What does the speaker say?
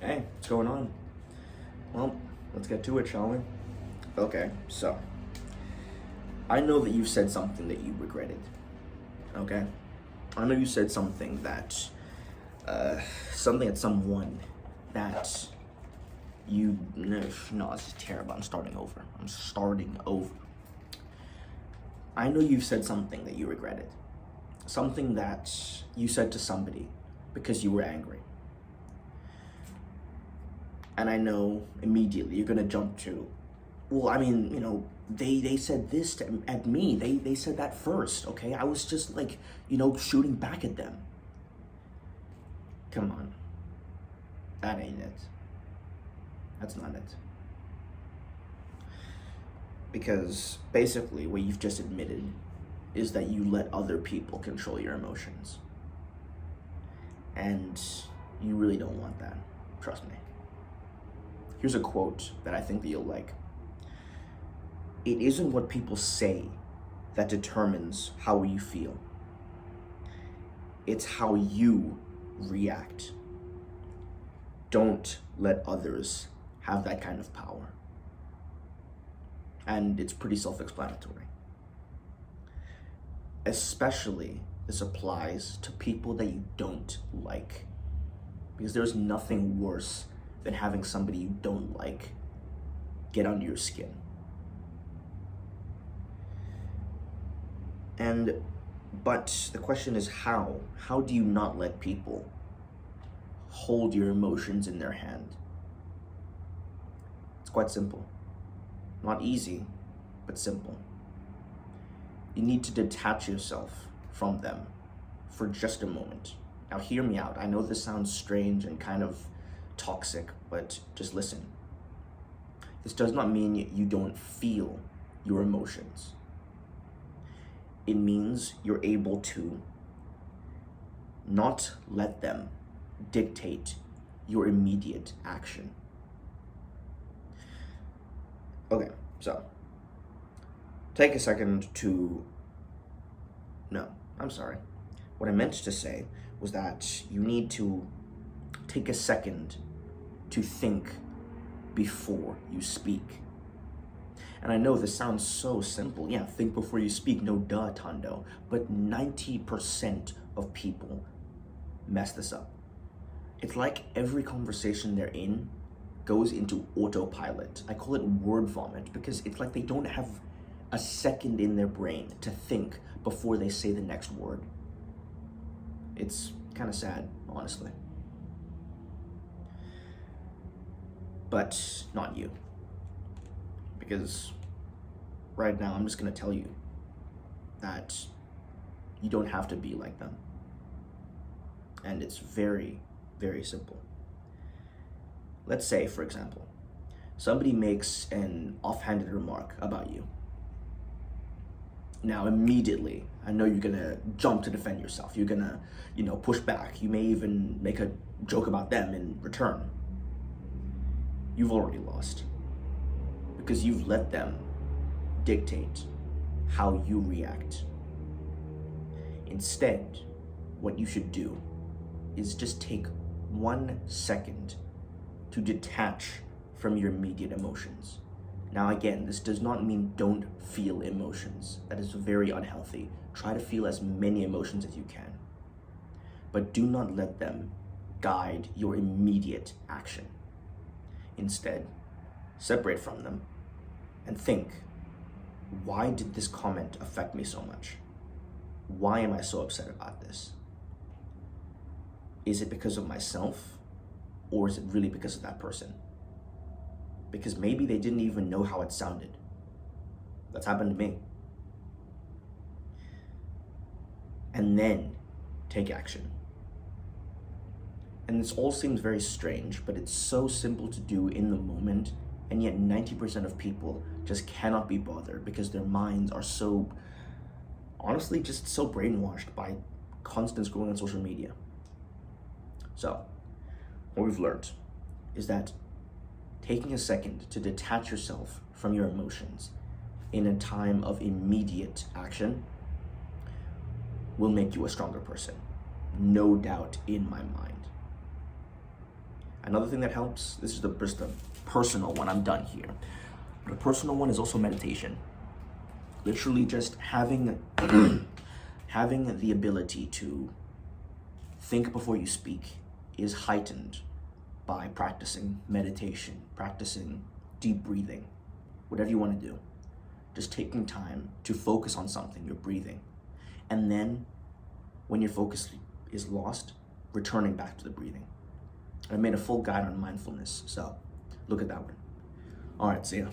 Hey, what's going on? Well, let's get to it, shall we? Okay, so I know that you said something that you regretted. Okay, I know you said something at someone that you. No, this is terrible. I'm starting over. I know you've said something that you regretted. Something that you said to somebody because you were angry. And I know immediately you're gonna jump to, well, I mean, they said this at me. They said that first, okay? I was just like, shooting back at them. Come on. That ain't it. That's not it. Because basically what you've just admitted is that you let other people control your emotions. And you really don't want that. Trust me. Here's a quote that I think that you'll like. It isn't what people say that determines how you feel. It's how you react. Don't let others have that kind of power. And it's pretty self-explanatory. Especially, this applies to people that you don't like. Because there's nothing worse than having somebody you don't like get under your skin. But the question is how? How do you not let people hold your emotions in their hand? It's quite simple. Not easy, but simple. You need to detach yourself from them for just a moment. Now hear me out. I know this sounds strange and kind of toxic, but just listen. This does not mean you don't feel your emotions. It means you're able to not let them dictate your immediate action. Okay, so take a second to. No, I'm sorry. What I meant to say was that you need to take a second to think before you speak. And I know this sounds so simple. Yeah, think before you speak, no duh, Tondo. But 90% of people mess this up. It's like every conversation they're in goes into autopilot. I call it word vomit because it's like they don't have a second in their brain to think before they say the next word. It's kind of sad, honestly. But not you. Because right now I'm just gonna tell you that you don't have to be like them. And it's very, very simple. Let's say, for example, somebody makes an offhanded remark about you. Now, immediately, I know you're gonna jump to defend yourself. You're gonna, push back. You may even make a joke about them in return. You've already lost. Because you've let them dictate how you react. Instead, what you should do is just take 1 second to detach from your immediate emotions. Now again, this does not mean don't feel emotions. That is very unhealthy. Try to feel as many emotions as you can. But do not let them guide your immediate action. Instead, separate from them and think, why did this comment affect me so much? Why am I so upset about this? Is it because of myself, or is it really because of that person? Because maybe they didn't even know how it sounded. That's happened to me. And then take action. And this all seems very strange, but it's so simple to do in the moment, and yet 90% of people just cannot be bothered because their minds are so, honestly, just so brainwashed by constant scrolling on social media. So, what we've learned is that taking a second to detach yourself from your emotions in a time of immediate action will make you a stronger person. No doubt in my mind. Another thing that helps, this is just the personal one, I'm done here. The personal one is also meditation. Literally just having having the ability to think before you speak is heightened by practicing meditation, practicing deep breathing, whatever you want to do. Just taking time to focus on something, you're breathing. And then when your focus is lost, returning back to the breathing. I made a full guide on mindfulness, so look at that one. All right, see ya.